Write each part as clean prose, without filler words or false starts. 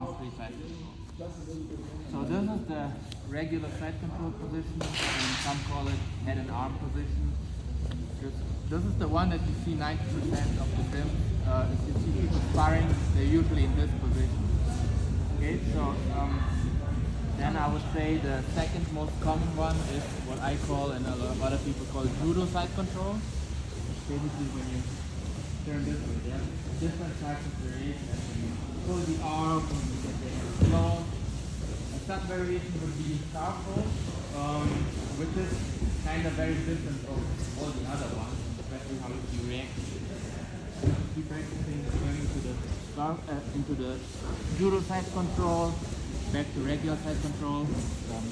free side control. So this is the regular side control position, and some call it head and arm position. This is the one that you see 90% of the gym. If you see people sparring, they're usually in this position. Okay, so then I would say the second most common one is what I call, and a lot of other people call, judo side control. It's basically when you turn this way, there are different types of variations. When you pull the arm, when you get the hand slow. A sub variation would be scarf roll, which is kind of very different from all the other ones, especially how you react. Keep practicing going to the scarf, into the judo side control, back to regular side control.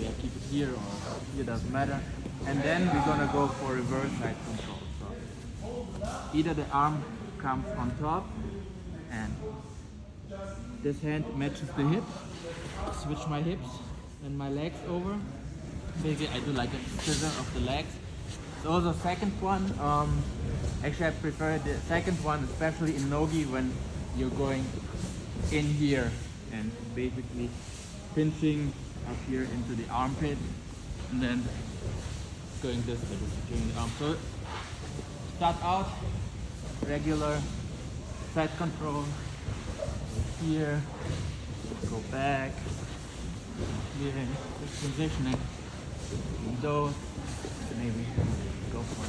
Yeah, keep it here or here, doesn't matter. And then we're gonna go for reverse side control. So either the arm comes on top and this hand matches the hip. Switch my hips and my legs over. Basically, I do like a scissor of the legs. So the second one, actually I prefer the second one, especially in Nogi when you're going in here and basically pinching up here into the armpit and then going this way, securing the arm. So start out, regular side control, go here, go back, clearing, positioning, those, maybe go for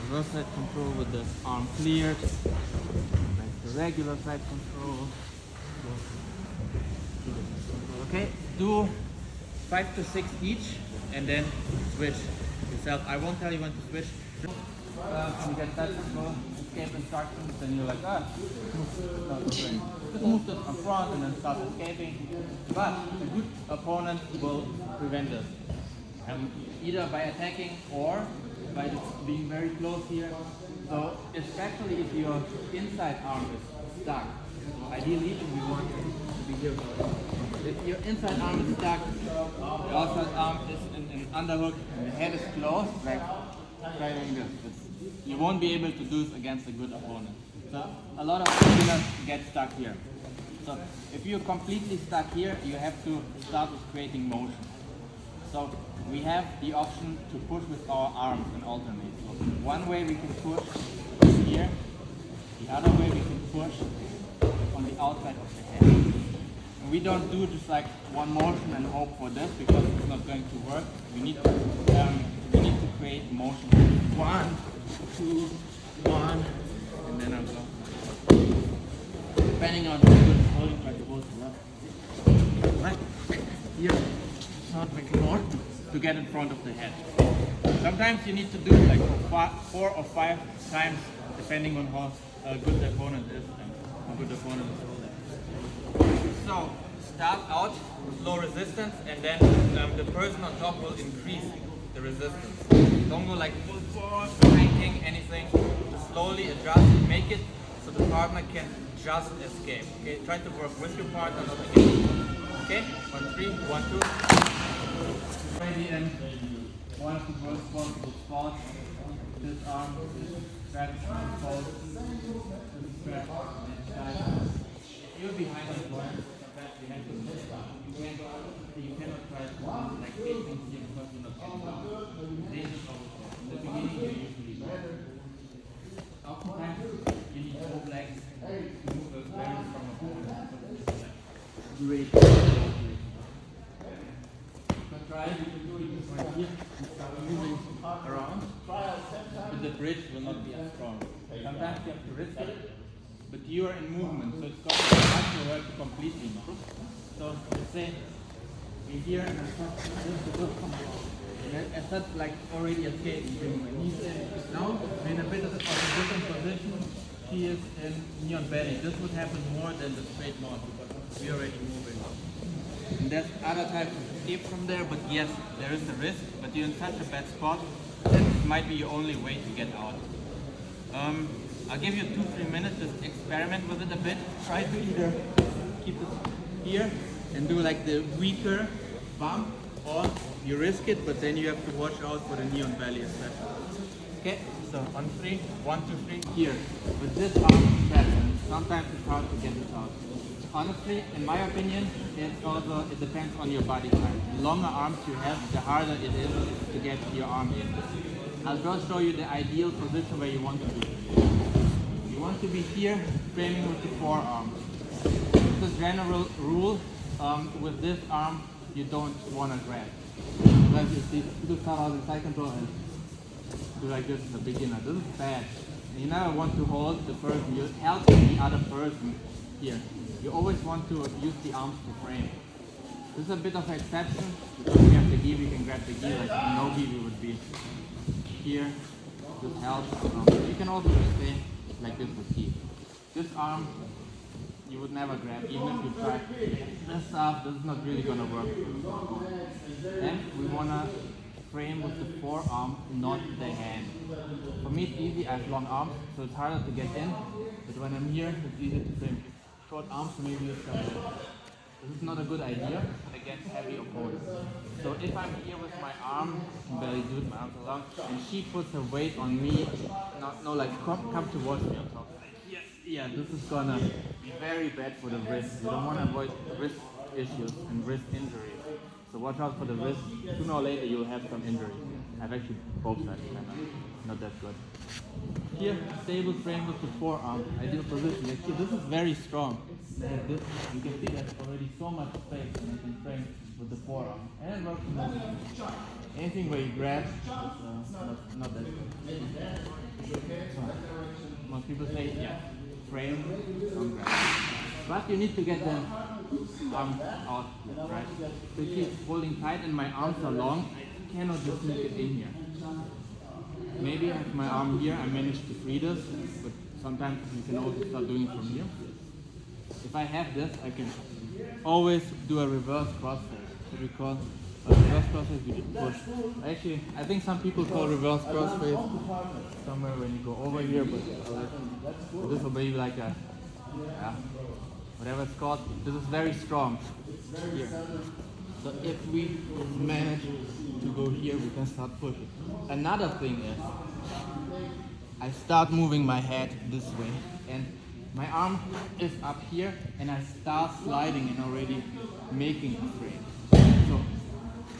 reverse side control with the arm cleared, back to regular side control, okay, do 5 to 6 each and then switch yourself. I won't tell you when to switch. You get side control, escape instructions, then you're like, just move this in front and then start escaping. But a good opponent will prevent this. Either by attacking or by being very close here. So especially if your inside arm is stuck. So ideally we want to be here. If your inside arm is stuck, the outside arm is in an underhook and the head is closed, like try doing this. You won't be able to do this against a good opponent. So a lot of beginners get stuck here. So if you're completely stuck here, you have to start with creating motion. So we have the option to push with our arms and alternate. So one way we can push is here, the other way we can push on the outside of the head. And we don't do just like one motion and hope for this because it's not going to work. We need to create motion. 1, 2, 1, and then I'll go. Depending on how good it's holding, try to hold it up. Right here. Not making more to get in front of the head. Sometimes you need to do it like 4 or 5 times depending on how good the opponent is and how good the opponent is holding. So start out with low resistance and then the person on top will increase the resistance. Don't go like full force, cranking, anything. Just slowly adjust, make it so the partner can just escape. Okay, try to work with your partner, not against you. Okay, 1, 3, 1, 2. Ready and one of the most possible spots. This arm is stretched and fold. This is stretched and tight. You're behind the floor. You have to push down. You cannot try to like take things here because you're not getting down. This is also in the beginning you usually do. Oftentimes you need to move legs to move a very strong opponent. Great. Try, you can do it just right here and start moving around, but the bridge will not be as strong. Sometimes you have to risk it, but you are in movement, so it's going to be hard to work completely now. So let's say we're here and I start like already escaping, my knees in. Now we're in a bit of a different position. He is in knee on belly. This would happen more than the straight north because we're already moving. And there's other types of escape from there, but yes, there is a risk, but you're in such a bad spot that it might be your only way to get out. I'll give you 2-3 minutes, just experiment with it a bit. Try to either keep it here and do like the weaker bump, or you risk it, but then you have to watch out for the knee on belly especially. Okay, so on 3, 1, 2, 3, here. With this arm stretch, and sometimes it's hard to get it out. honestly, in my opinion, it depends on your body type. The longer arms you have, the harder it is to get your arm in. I'll just show you the ideal position where you want to be. You want to be here, framing with the forearm. It's a general rule. With this arm, you don't want to grab. Because you see, people start out in side control and do like this as a beginner. This is bad. You never want to hold the person. You help the other person here. You always want to use the arms to frame. This is a bit of an exception because we have the gi, we can grab the gi like no gi we would be here. This helps. You can also just stay like this with gi. This arm you would never grab, even if you try. This stuff, this is not really gonna work. Then we wanna frame with the forearm, not the hand. For me it's easy, I have long arms, so it's harder to get in, but when I'm here, it's easier to frame. Short arms, so maybe it's gonna work. This is not a good idea against heavy opponents. So if I'm here with my arm, I can barely do it, my arms are long, and she puts her weight on me, come towards me on top. Yeah, this is gonna be very bad for the wrist. You don't want to avoid wrist issues and wrist injuries. So watch out for the wrist. Sooner or later you'll have some injury. I've actually both sides, not that good. Here, stable frame with the forearm, ideal position. Like here, this is very strong. Like this, you can see there's already so much space and you can frame with the forearm. And it works mostly. Anything where you grab, it's not that good. So, most people say, yeah, frame, don't grab. But you need to get them out, right? So you keep holding tight and my arms are long, I cannot just sneak it in here. Maybe with my arm here I managed to free this, but sometimes you can also start doing it from here. If I have this, I can always do a reverse crossface. What we call a reverse crossface, we just push. Actually, I think some people call reverse crossface somewhere when you go over here, but this will be like a, whatever it's called. This is very strong here. So if we manage to go here, we can start pushing. Another thing is, I start moving my head this way, and my arm is up here, and I start sliding and already making a frame. So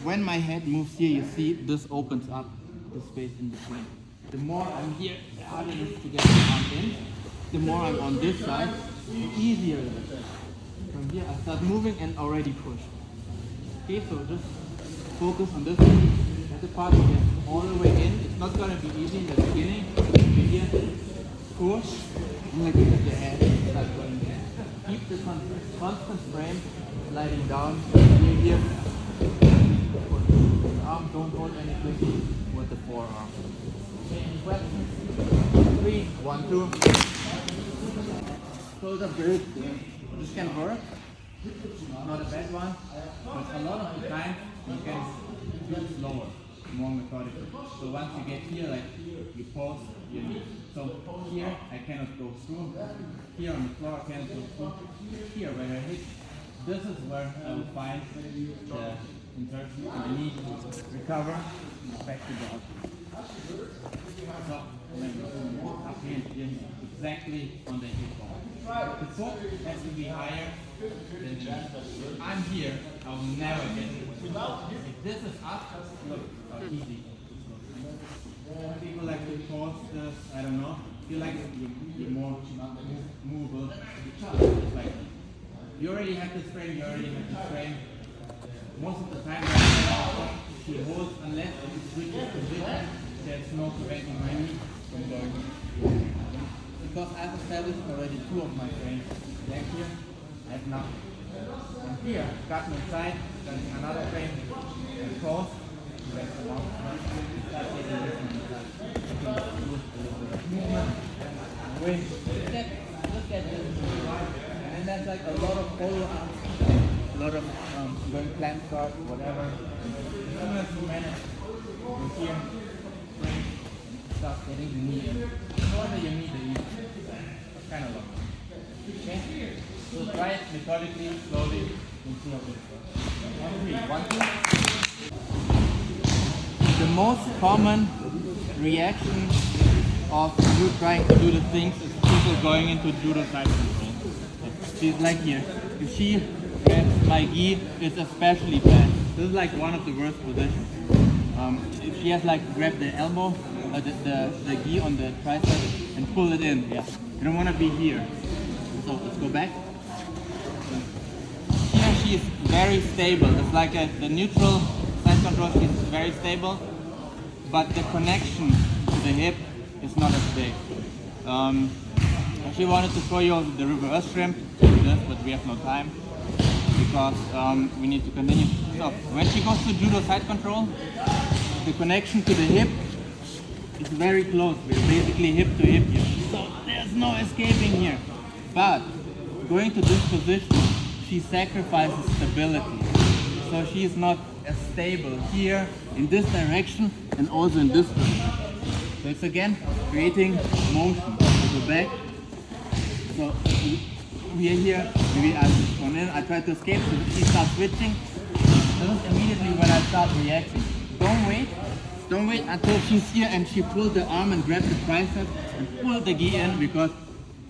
when my head moves here, you see this opens up the space in between. The more I'm here, the harder it is to get the arm in. The more I'm on this side, the easier it is. From here, I start moving and already push. Okay, so just focus on this. That's the part you get all the way in. It's not going to be easy in the beginning. Here, push, and like with the head, start going in. Keep the constant frame sliding down. Here, push. The arm, don't hold anything with the forearm. Okay, any questions? 3, 1, 2. Shoulder bridge. This can work. Not a bad one, but a lot of the time you can do it slower, more methodical. So once you get here, like you pause your knee. So here I cannot go through. Here on the floor I cannot go through. Here where I hit, this is where I will find the insertion and I need to recover back to the output. So up here exactly on the hip bone. The foot has to be higher than the knee. If I'm here, I will never get it. If this is up, look how easy. Some people like to pause this, I don't know. Feel like you're more movable. It's like you already have this frame, Most of the time, if you hold, unless you switch position, there's no preventing my knee from going. Because I've established already 2 of my frames. Back here, I have nothing. And here, got me inside, then another frame, and pause, back to one. Start taking this one inside. Do a little bit of movement, wing. Just get this. And then there's like a lot of follow-ups, a lot of going clamp guard, whatever. As soon as you manage, you're here, frame, start getting the knee in. The shorter your knee, the easier. Kind of long. Okay? So try it methodically, slowly, and see how it works. 1, 2. The most common reaction of you trying to do the things is people going into judo side control. See, like here. if she grabs my gi, it's especially bad. This is like one of the worst positions. If she has like grab the elbow, the gi on the tricep and pull it in. Yeah, you don't want to be here. So let's go back. Here she is very stable. It's like the neutral side control. She's very stable, but the connection to the hip is not as big. She wanted to show you the reverse shrimp, but we have no time because we need to continue. So when she goes to judo side control, the connection to the hip is very close. We're basically hip to hip here. So there's no escaping here. But going to this position, she sacrifices stability. So she is not as stable here in this direction and also in this direction. So it's again creating motion. So go back. So we are here, maybe I just gone in, I try to escape, so she starts switching. This is immediately when I start reacting. Don't wait until she's here and she pulls the arm and grabs the tricep and pull the gi in, because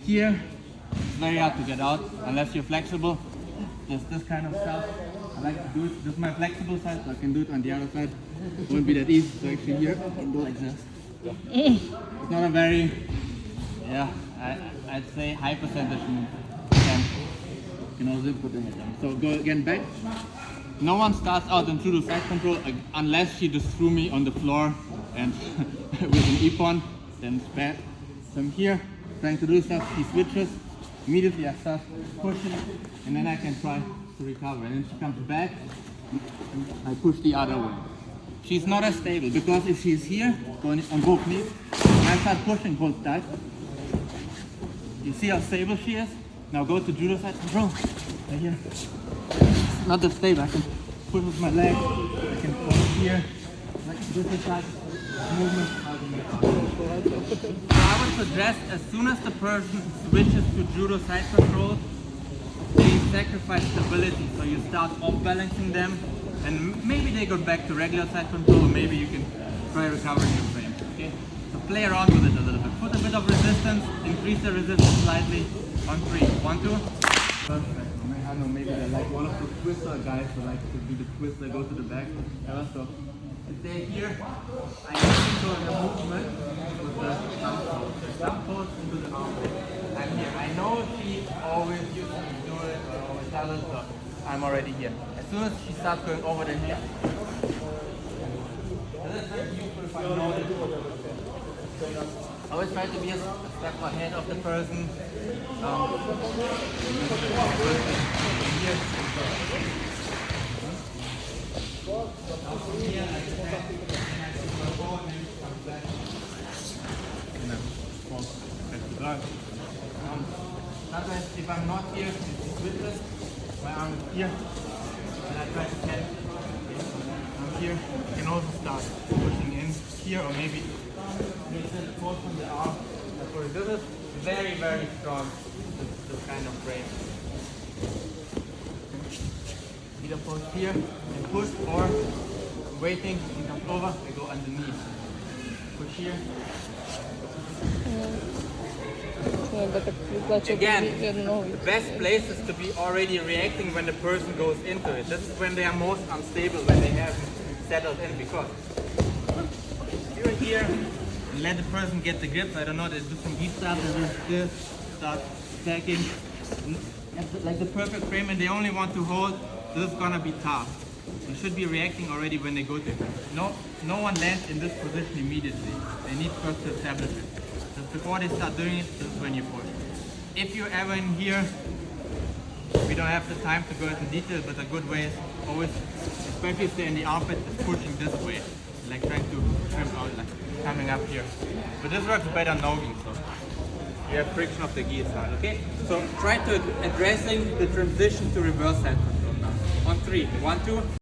here it's very hard to get out unless you're flexible. There's this kind of stuff. I like to do it, this is my flexible side, so I can do it on the other side. It won't be that easy, so actually here I can go like this. It's not a very, I'd say high percentage move. You can also put the head down. So go again back. No one starts out in judo side control unless she just threw me on the floor and with an ippon, then it's bad. So I'm here trying to do stuff, she switches, immediately I start pushing, and then I can try to recover. And then she comes back, I push the other way. She's not as stable, because if she's here, going on both knees, and I start pushing both sides, you see how stable she is? Now go to judo side control, right here. Not that stable, I can push with my leg, I can go here, like this side, movement. So I would suggest as soon as the person switches to judo side control, they sacrifice stability. So you start off balancing them, and maybe they go back to regular side control, or maybe you can try recovering your frame. Okay? So play around with it a little bit. Put a bit of resistance, increase the resistance slightly. On 3, 1, 2. Perfect. I don't know, maybe they're like one of the twister guys who like to do the twist, they go to the back. So if they're here, I can control the movement with the thumb pose. The thumb pose into the arm. I'm here. I know she always used to do it, or always does it, so I'm already here. As soon as she starts going over the hip, I always try to be a step ahead of the person. Sometimes if I'm not here, it's switches. My arm is here, and I try to catch. I'm here. You can also start pushing in here, or maybe pull from the arm. This is very, very strong, this kind of frame. Either pose here and push, or waiting, you come over, I go underneath. Push here. Again, the best place is to be already reacting when the person goes into it. This is when they are most unstable, when they haven't settled in, because you're here and let the person get the grips. I don't know, they do some deep stuff, they do this, start stacking. Like the perfect frame, and they only want to hold. This is gonna be tough. You should be reacting already when they go to it. No one lands in this position immediately. They need first to establish it. Just before they start doing it, this is when you push. If you're ever in here, we don't have the time to go into detail, but a good way is always, especially if they're in the armpit, is pushing this way. Like trying to trim out, like coming up here. But this works better no-gi, so you have friction of the gi side, okay? So try to addressing the transition to reverse side control now. On 3, 1, 2.